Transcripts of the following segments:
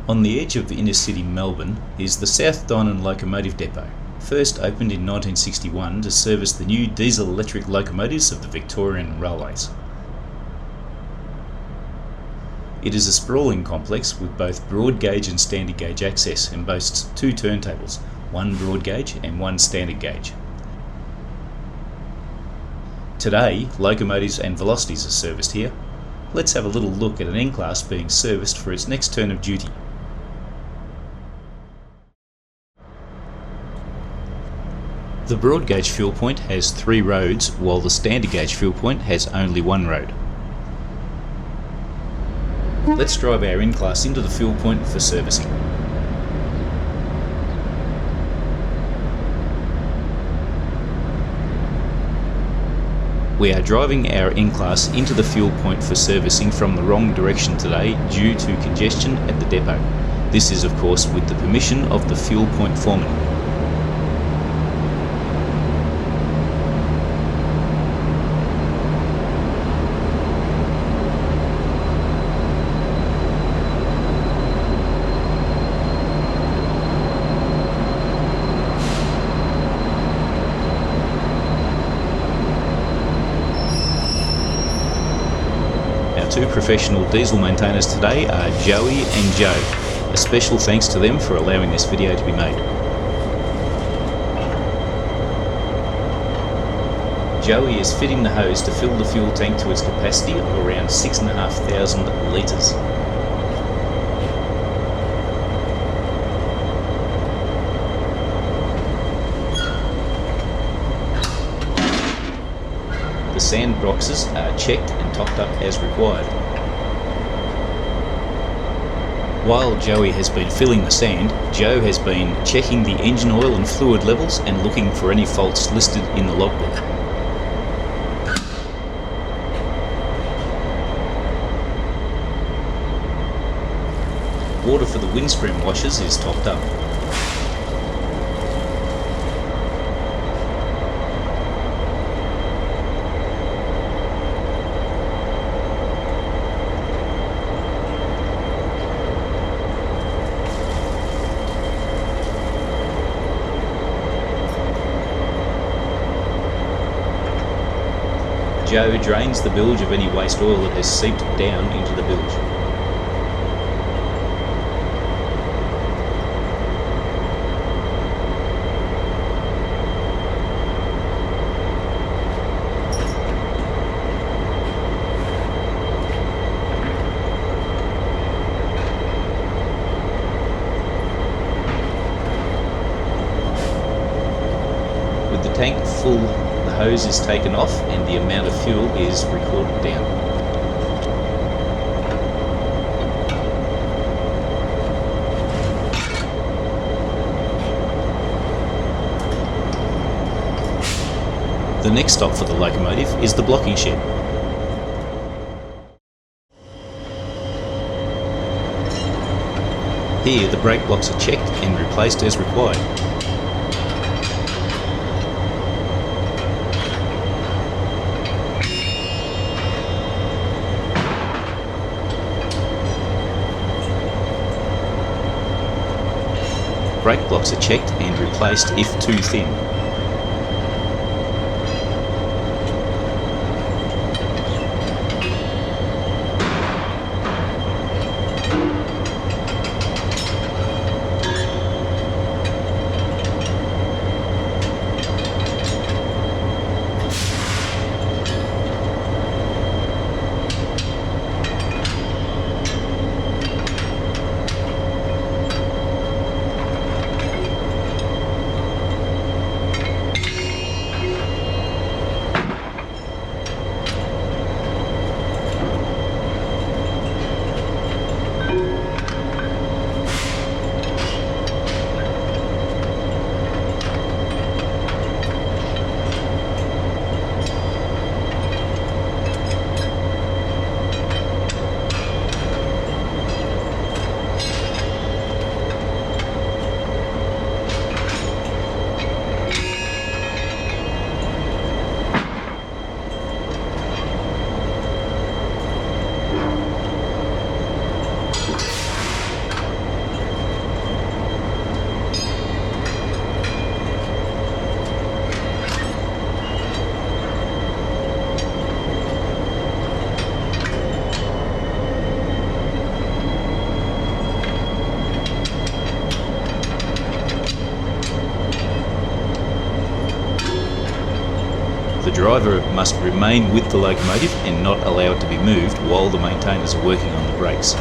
On the edge of inner city Melbourne is the South Dynon Locomotive Depot, first opened in 1961 to service the new diesel-electric locomotives of the Victorian Railways. It is a sprawling complex with both broad gauge and standard gauge access and boasts two turntables, one broad gauge and one standard gauge. Today, locomotives and velocities are serviced here. Let's have a little look at an N-class being serviced for its next turn of duty. The broad gauge fuel point has 3 roads, while the standard gauge fuel point has only 1 road. Let's drive our N-class into the fuel point for servicing. We are driving our N-class into the fuel point for servicing from the wrong direction today due to congestion at the depot. This is of course with the permission of the fuel point foreman. Two professional diesel maintainers today are Joey and Joe. A special thanks to them for allowing this video to be made. Joey is fitting the hose to fill the fuel tank to its capacity of around 6,500 litres. The sand boxes are checked and topped up as required. While Joey has been filling the sand, Joe has been checking the engine oil and fluid levels and looking for any faults listed in the logbook. Water for the windscreen washers is topped up. Joe drains the bilge of any waste oil that has seeped down into the bilge. With the tank full, the hose is taken off and the amount of fuel is recorded down. The next stop for the locomotive is the blocking shed. Here the brake blocks are checked and replaced as required. Brake blocks are checked and replaced if too thin. The driver must remain with the locomotive and not allow it to be moved while the maintainers are working on the brakes.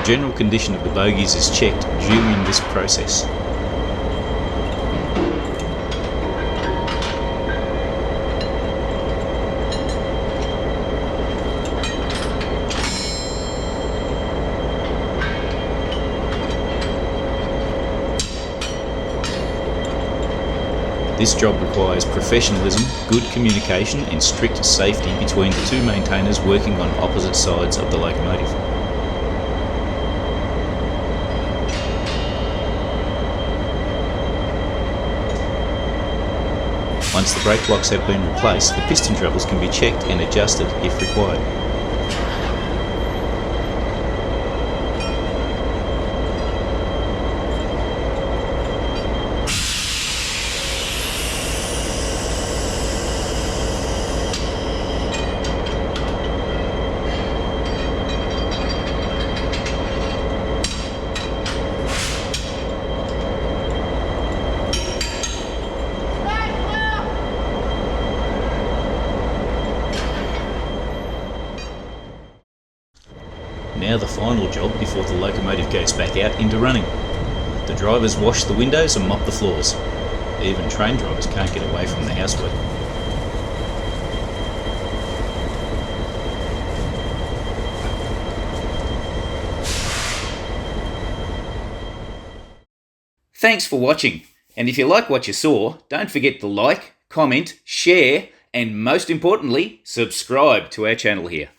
The general condition of the bogies is checked during this process. This job requires professionalism, good communication and strict safety between the two maintainers working on opposite sides of the locomotive. Once the brake blocks have been replaced, the piston travels can be checked and adjusted if required. Now the final job before the locomotive goes back out into running. The drivers wash the windows and mop the floors. Even train drivers can't get away from the housework. Thanks for watching, and if you like what you saw, don't forget to like, comment, share, and most importantly, subscribe to our channel here.